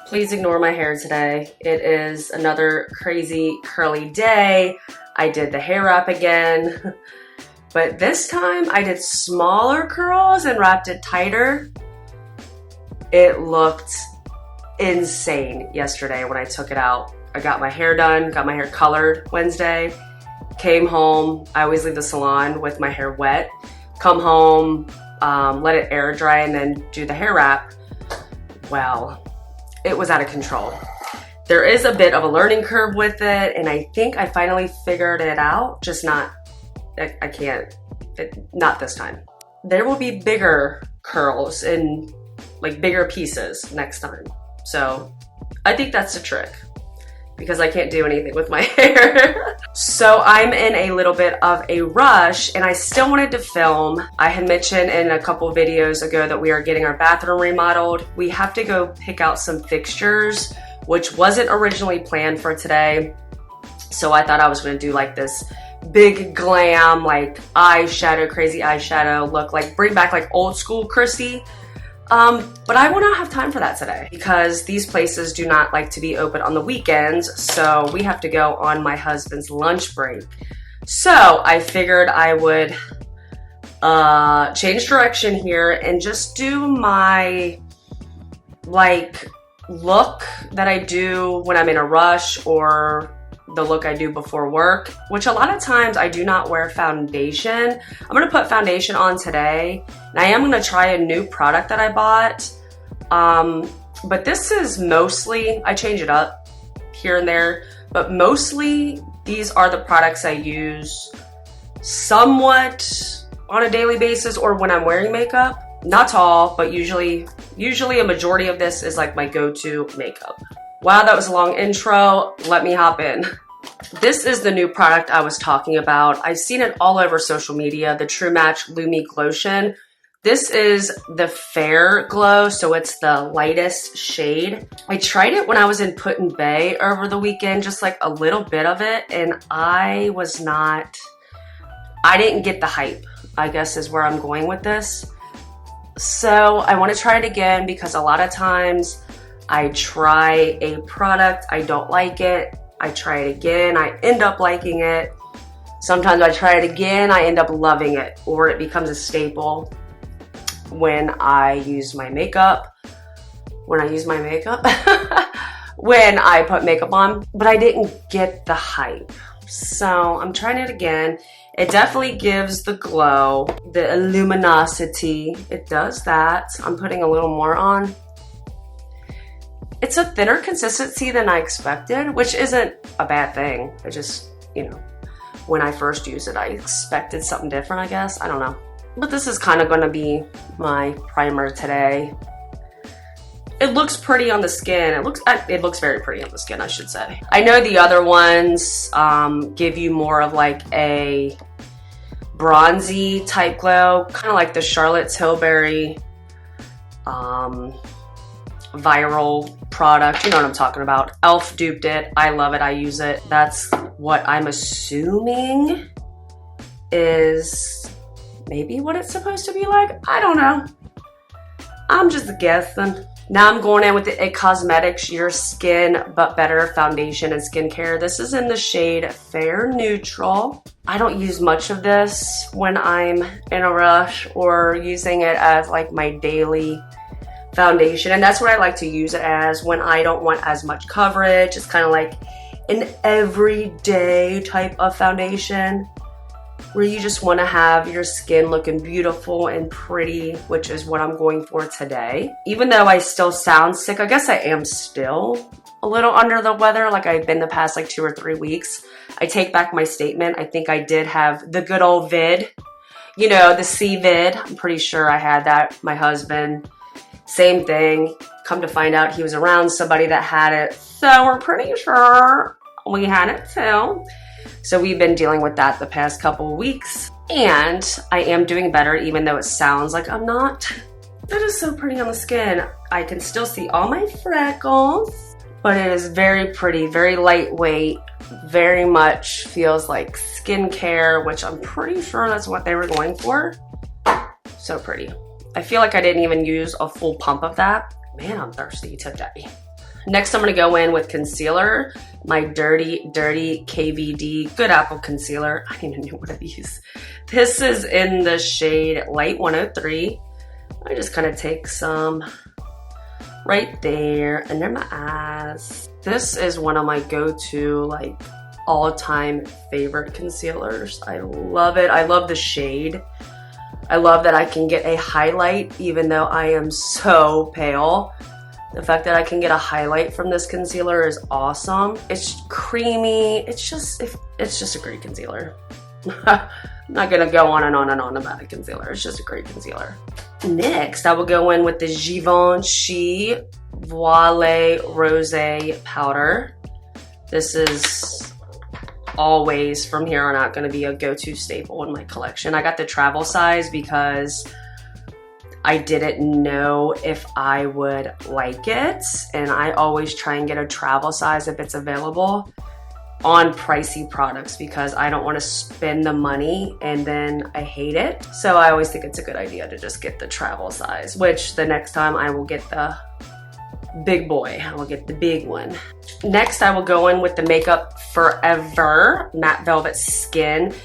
Please ignore my hair today. It is another crazy curly day. I did the hair wrap again, but this time I did smaller curls and wrapped it tighter. It looked insane yesterday when I took it out. I got my hair done, got my hair colored Wednesday, came home. I always leave the salon with my hair wet. Come home, let it air dry, and then do the hair wrap. Well, it was out of control. There is a bit of a learning curve with it, and I think I finally figured it out, just not, I can't, not this time. There will be bigger curls and like bigger pieces next time. So I think that's the trick, because I can't do anything with my hair. So I'm in a little bit of a rush, and I still wanted to film. I had mentioned in a couple videos ago that we are getting our bathroom remodeled. We have to go pick out some fixtures, which wasn't originally planned for today. So I thought I was gonna do like this big glam, like eyeshadow, crazy eyeshadow look, like bring back like old school Christy. But I will not have time for that today because these places do not like to be open on the weekends, so we have to go on my husband's lunch break. So I figured I would change direction here and just do my like look that I do when I'm in a rush, or the look I do before work, which a lot of times I do not wear foundation. I'm gonna put foundation on today, and I am gonna try a new product that I bought. But this is mostly, I change it up here and there, but mostly these are the products I use somewhat on a daily basis or when I'm wearing makeup. Not all, but usually a majority of this is like my go-to makeup. Wow, that was a long intro. Let me hop in. This is the new product I was talking about. I've seen it all over social media, the True Match Lumi Glotion. This is the Fair Glow, so it's the lightest shade. I tried it when I was in Put-in-Bay over the weekend, just like a little bit of it, and I didn't get the hype, I guess is where I'm going with this. So I want to try it again because a lot of times I try a product, I don't like it, I try it again, I end up liking it. Sometimes I try it again, I end up loving it, or it becomes a staple when I use my makeup. When I put makeup on, but I didn't get the hype. So I'm trying it again. It definitely gives the glow, the luminosity. It does that. I'm putting a little more on. It's a thinner consistency than I expected, which isn't a bad thing. I just, when I first used it, I expected something different, I guess. I don't know. But this is kind of going to be my primer today. It looks pretty on the skin. It looks very pretty on the skin, I should say. I know the other ones give you more of like a bronzy type glow, kind of like the Charlotte Tilbury viral product. You know what I'm talking about. Elf duped it. I love it. I use it. That's what I'm assuming is maybe what it's supposed to be like. I don't know. I'm just guessing. Now I'm going in with the It Cosmetics Your Skin But Better Foundation and Skincare. This is in the shade Fair Neutral. I don't use much of this when I'm in a rush or using it as like my daily foundation. And that's what I like to use it as when I don't want as much coverage. It's kind of like an everyday type of foundation where you just want to have your skin looking beautiful and pretty, which is what I'm going for today. Even though I still sound sick, I guess I am still a little under the weather like I've been the past like 2 or 3 weeks. I take back my statement. I think I did have the good old vid, the C-vid. I'm pretty sure I had that. My husband, same thing. Come to find out he was around somebody that had it. So we're pretty sure we had it too. So we've been dealing with that the past couple of weeks, and I am doing better even though it sounds like I'm not. That is so pretty on the skin. I can still see all my freckles, but it is very pretty, very lightweight, very much feels like skincare, which I'm pretty sure that's what they were going for. So pretty. I feel like I didn't even use a full pump of that. Man, I'm thirsty today. Next, I'm gonna go in with concealer, my Dirty KVD Good Apple Concealer. I don't even know what I use. This is in the shade Light 103. I just kind of take some right there under my eyes. This is one of my go-to, like, all-time favorite concealers. I love it. I love the shade. I love that I can get a highlight even though I am so pale. The fact that I can get a highlight from this concealer is awesome. It's creamy. It's just a great concealer. I'm not gonna go on and on and on about a concealer. It's just a great concealer. Next, I will go in with the Givenchy Voile Rosé Powder. This is always, from here on out, gonna be a go-to staple in my collection. I got the travel size because I didn't know if I would like it, and I always try and get a travel size if it's available on pricey products because I don't want to spend the money and then I hate it. So I always think it's a good idea to just get the travel size, which the next time I will get the big boy. I will get the big one. Next, I will go in with the Makeup Forever Matte Velvet Skin.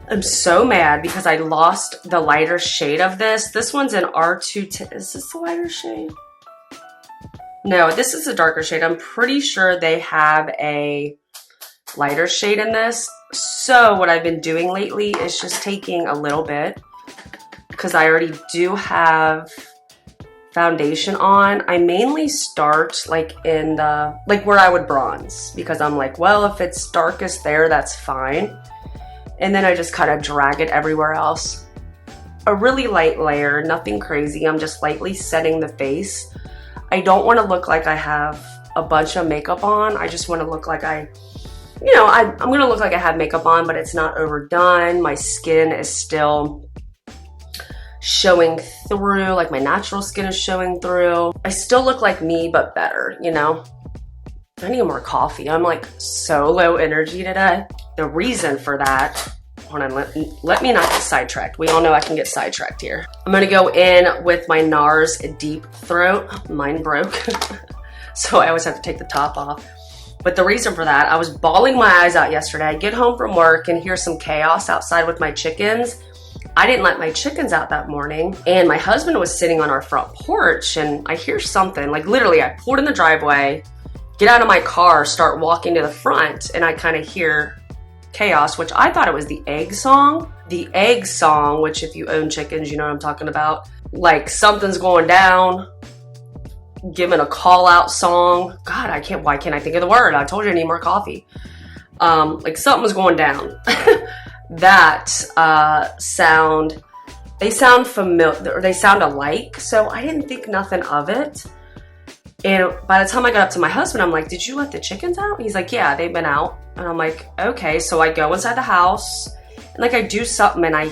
I'm so mad because I lost the lighter shade of this. This one's an R210. Is this the lighter shade? No, this is a darker shade. I'm pretty sure they have a lighter shade in this. So what I've been doing lately is just taking a little bit because I already do have foundation on. I mainly start like in the, like where I would bronze because I'm like, well, if it's darkest there, that's fine. And then I just kind of drag it everywhere else. A really light layer, nothing crazy. I'm just lightly setting the face. I don't want to look like I have a bunch of makeup on. I just want to look like I'm going to look like I have makeup on, but it's not overdone. My skin is still showing through, like my natural skin is showing through. I still look like me, but better, you know? I need more coffee. I'm like so low energy today. The reason for that, hold on, let me not get sidetracked. We all know I can get sidetracked here. I'm gonna go in with my NARS Deep Throat. Mine broke, so I always have to take the top off. But the reason for that, I was bawling my eyes out yesterday. I get home from work and hear some chaos outside with my chickens. I didn't let my chickens out that morning, and my husband was sitting on our front porch, and I hear something, like literally I pulled in the driveway, get out of my car, start walking to the front, and I kind of hear chaos, which I thought it was the egg song. The egg song, which if you own chickens, you know what I'm talking about. Like something's going down, giving a call out song. God, why can't I think of the word? I told you I need more coffee. Like something was going down. That sound, they sound familiar, or they sound alike. So I didn't think nothing of it. And by the time I got up to my husband, I'm like, did you let the chickens out? He's like, yeah, they've been out. And I'm like, okay. So I go inside the house and like I do something and I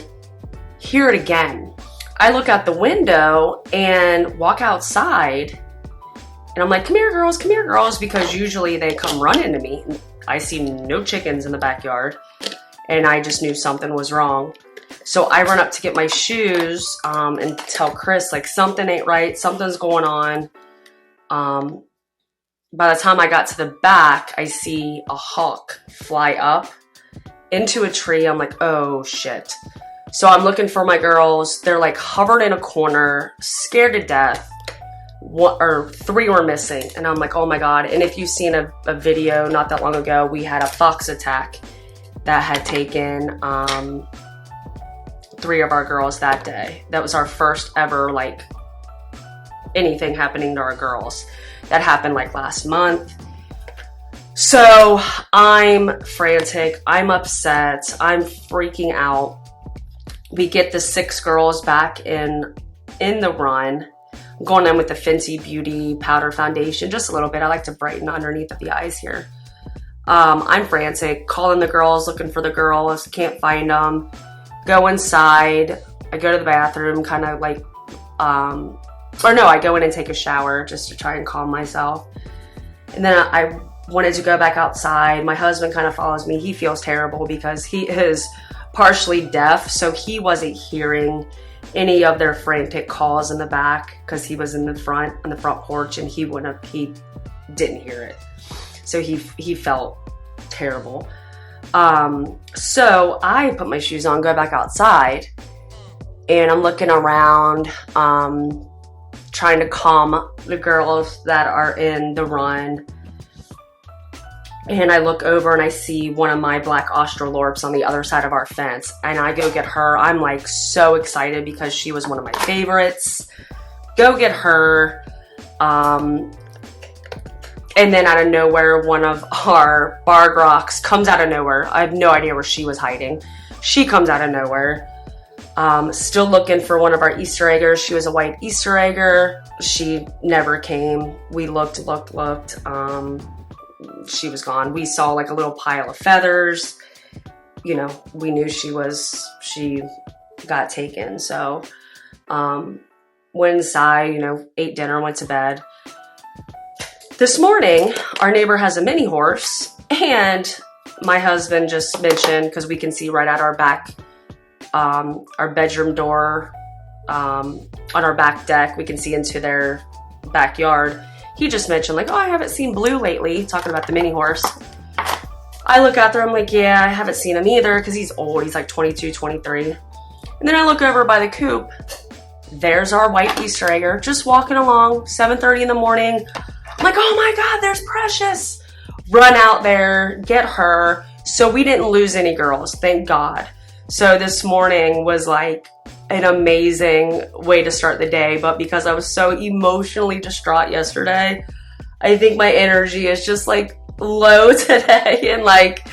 hear it again. I look out the window and walk outside and I'm like, come here girls, because usually they come running to me. I see no chickens in the backyard and I just knew something was wrong. So I run up to get my shoes and tell Chris, like, something ain't right, something's going on. By the time I got to the back, I see a hawk fly up into a tree. I'm like, oh shit. So I'm looking for my girls. They're like hovered in a corner, scared to death. Three were missing. And I'm like, oh my God. And if you've seen a video not that long ago, we had a fox attack that had taken 3 of our girls that day. That was our first ever, like, anything happening to our girls. That happened like last month. So I'm frantic, I'm upset, I'm freaking out. We get the 6 girls back in the run. I'm going in with the Fenty Beauty powder foundation, just a little bit. I like to brighten underneath of the eyes here. I'm frantic, calling the girls, looking for the girls, can't find them. Go inside, I go to the bathroom, kind of like, I go in and take a shower just to try and calm myself. And then I wanted to go back outside. My husband kind of follows me. He feels terrible because he is partially deaf, so he wasn't hearing any of their frantic calls in the back because he was in the front, on the front porch, and he didn't hear it. So he felt terrible. So I put my shoes on, go back outside, and I'm looking around, trying to calm the girls that are in the run. And I look over and I see one of my black Australorps on the other side of our fence, and I go get her. I'm like so excited because she was one of my favorites. Go get her. And then out of nowhere, one of our Barg Rocks comes out of nowhere. I have no idea where she was hiding. She comes out of nowhere. Still looking for one of our Easter eggers. She was a white Easter egger. She never came. We looked. She was gone. We saw like a little pile of feathers. You know, we knew she got taken. So, went inside, you know, ate dinner, went to bed. This morning, our neighbor has a mini horse, and my husband just mentioned, because we can see right at our back, our bedroom door, on our back deck, we can see into their backyard. He just mentioned like, oh, I haven't seen Blue lately, talking about the mini horse. I look out there, I'm like, yeah, I haven't seen him either, because he's old, he's like 22, 23. And then I look over by the coop, there's our white Easter egger, just walking along, 7:30 in the morning. I'm like, oh my God, there's Precious. Run out there, get her. So we didn't lose any girls, thank God. So this morning was like an amazing way to start the day, but because I was so emotionally distraught yesterday, I think my energy is just like low today, and like,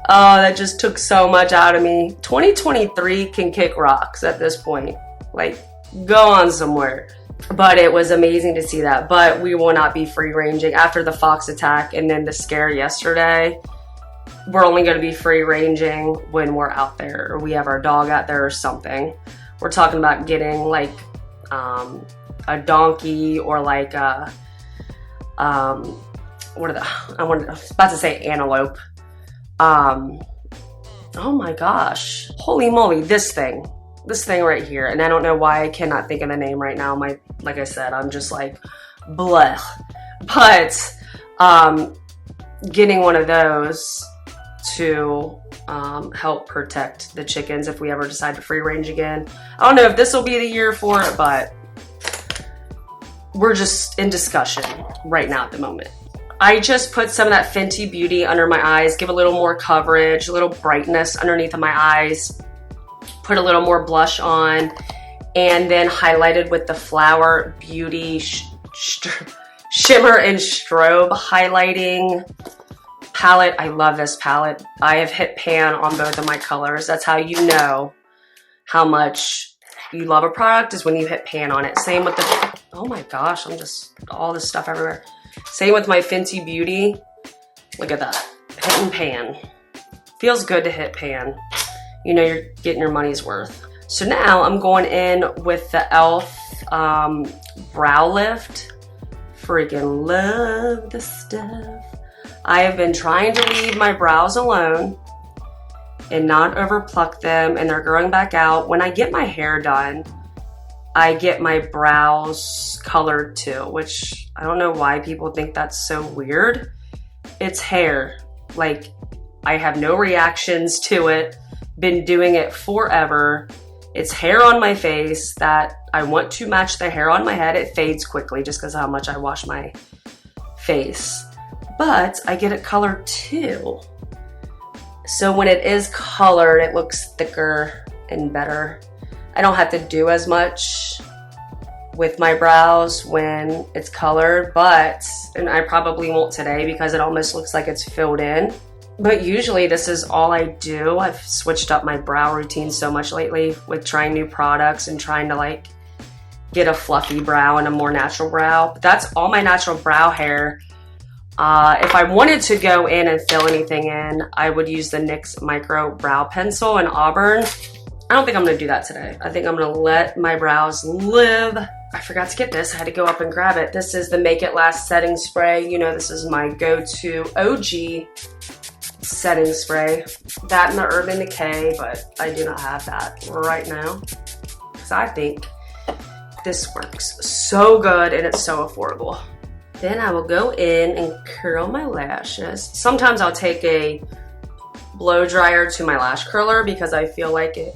oh, that just took so much out of me. 2023 can kick rocks at this point. Like, go on somewhere. But it was amazing to see that. But we will not be free ranging after the fox attack and then the scare yesterday. We're only going to be free ranging when we're out there, or we have our dog out there or something. We're talking about getting like a donkey, or like a I was about to say antelope. Oh my gosh, holy moly, this thing right here. And I don't know why I cannot think of the name right now. Like I said, I'm just like bleh. But getting one of those to help protect the chickens if we ever decide to free range again. I don't know if this will be the year for it, but we're just in discussion right now at the moment. I just put some of that Fenty Beauty under my eyes, give a little more coverage, a little brightness underneath of my eyes, put a little more blush on, and then highlighted with the Flower Beauty Shimmer and Strobe highlighting palette. I love this palette. I have hit pan on both of my colors. That's how you know how much you love a product, is when you hit pan on it. Same with the, oh my gosh, I'm just, all this stuff everywhere. Same with my Fenty Beauty. Look at that, hitting pan. Feels good to hit pan. You know you're getting your money's worth. So now I'm going in with the e.l.f. Brow Lift. Freaking love this stuff. I have been trying to leave my brows alone and not overpluck them, and they're growing back out. When I get my hair done, I get my brows colored too, which I don't know why people think that's so weird. It's hair. Like, I have no reactions to it. Been doing it forever. It's hair on my face that I want to match the hair on my head. It fades quickly just because of how much I wash my face. But I get it colored too. So when it is colored, it looks thicker and better. I don't have to do as much with my brows when it's colored, and I probably won't today because it almost looks like it's filled in. But usually this is all I do. I've switched up my brow routine so much lately with trying new products and trying to like get a fluffy brow and a more natural brow. But that's all my natural brow hair. If I wanted to go in and fill anything in, I would use the NYX Micro Brow Pencil in Auburn. I don't think I'm gonna do that today. I think I'm gonna let my brows live. I forgot to get this. I had to go up and grab it. This is the Make It Last setting spray. You know, this is my go-to OG setting spray. That and the Urban Decay, but I do not have that right now because I think this works so good and it's so affordable. Then I will go in and curl my lashes. Sometimes I'll take a blow dryer to my lash curler because I feel like it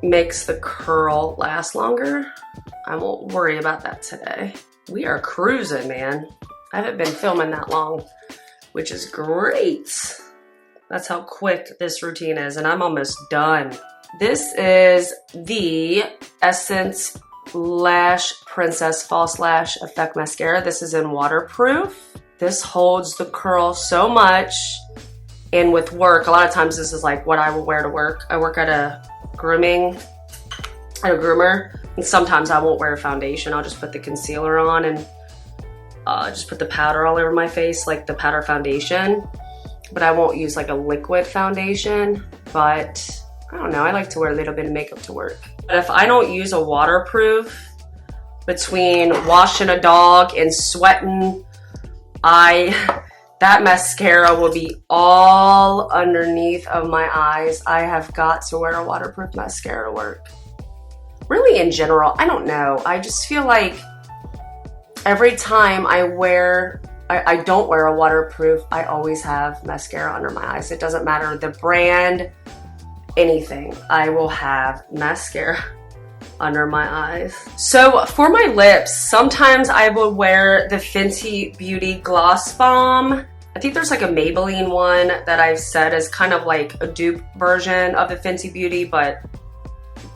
makes the curl last longer. I won't worry about that today. We are cruising, man. I haven't been filming that long, which is great. That's how quick this routine is, and I'm almost done. This is the Essence Lash Princess False Lash Effect Mascara. This is in waterproof. This holds the curl so much, and with work, a lot of times this is like what I will wear to work. I work at a groomer, and sometimes I won't wear foundation. I'll just put the concealer on and just put the powder all over my face, like the powder foundation. But I won't use like a liquid foundation. But I don't know, I like to wear a little bit of makeup to work. But if I don't use a waterproof, between washing a dog and sweating, that mascara will be all underneath of my eyes. I have got to wear a waterproof mascara to work. Really in general, I don't know. I just feel like every time I don't wear a waterproof, I always have mascara under my eyes. It doesn't matter the brand, anything. I will have mascara under my eyes. So for my lips, sometimes I will wear the Fenty Beauty Gloss Bomb. I think there's like a Maybelline one that I've said is kind of like a dupe version of the Fenty Beauty, but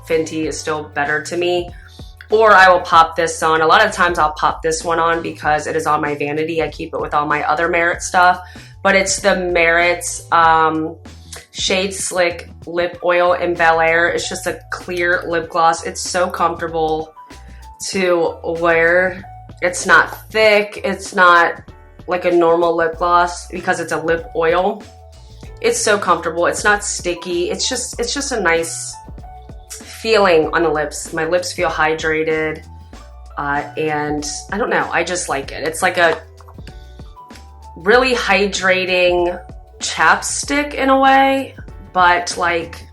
Fenty is still better to me. Or I will pop this on. A lot of times I'll pop this one on because it is on my vanity. I keep it with all my other Merit stuff. But it's the Merit Shade Slick Lip Oil in Bel Air. It's just a clear lip gloss. It's so comfortable to wear. It's not thick. It's not like a normal lip gloss because it's a lip oil. It's so comfortable. It's not sticky. It's just a nice feeling on the lips. My lips feel hydrated, and I don't know, I just like it. It's like a really hydrating chapstick in a way, but like,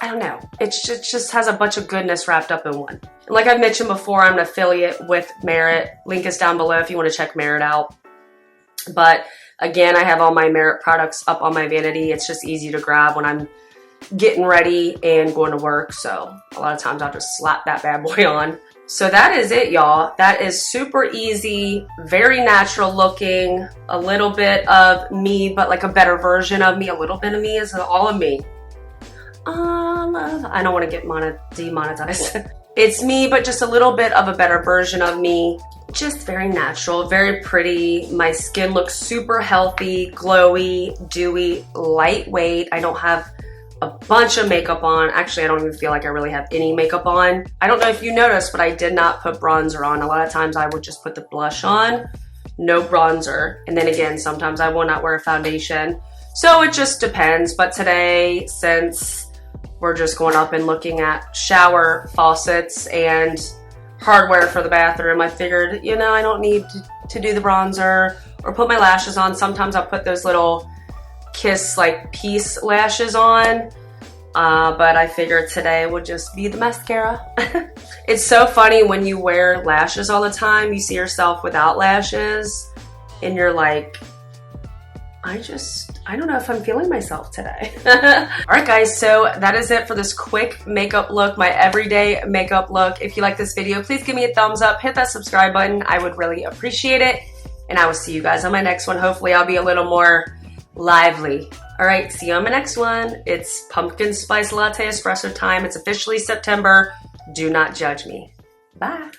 I don't know, it just has a bunch of goodness wrapped up in one. And like I've mentioned before, I'm an affiliate with Merit. Link is down below if you want to check Merit out. But again, I have all my Merit products up on my vanity. It's just easy to grab when I'm getting ready and going to work. So a lot of times I'll just slap that bad boy on. So that is it, y'all. That is super easy, very natural looking, a little bit of me, but like a better version of me. A little bit of me is all of me. I don't want to get demonetized. It's me, but just a little bit of a better version of me. Just very natural, very pretty. My skin looks super healthy, glowy, dewy, lightweight. I don't have a bunch of makeup on. Actually, I don't even feel like I really have any makeup on. I don't know if you noticed, but I did not put bronzer on. A lot of times I would just put the blush on, no bronzer. And then again, sometimes I will not wear a foundation. So it just depends. But today, since we're just going up and looking at shower faucets and hardware for the bathroom, I figured, you know, I don't need to do the bronzer or put my lashes on. Sometimes I'll put those little Kiss like piece lashes on, but I figured today would just be the mascara. It's so funny when you wear lashes all the time, you see yourself without lashes and you're like, I don't know if I'm feeling myself today. All right guys, so that is it for this quick makeup look, my everyday makeup look. If you like this video, please give me a thumbs up, hit that subscribe button. I would really appreciate it. And I will see you guys on my next one. Hopefully I'll be a little more lively. All right, see you on my next one. It's pumpkin spice latte espresso time. It's officially September. Do not judge me. Bye.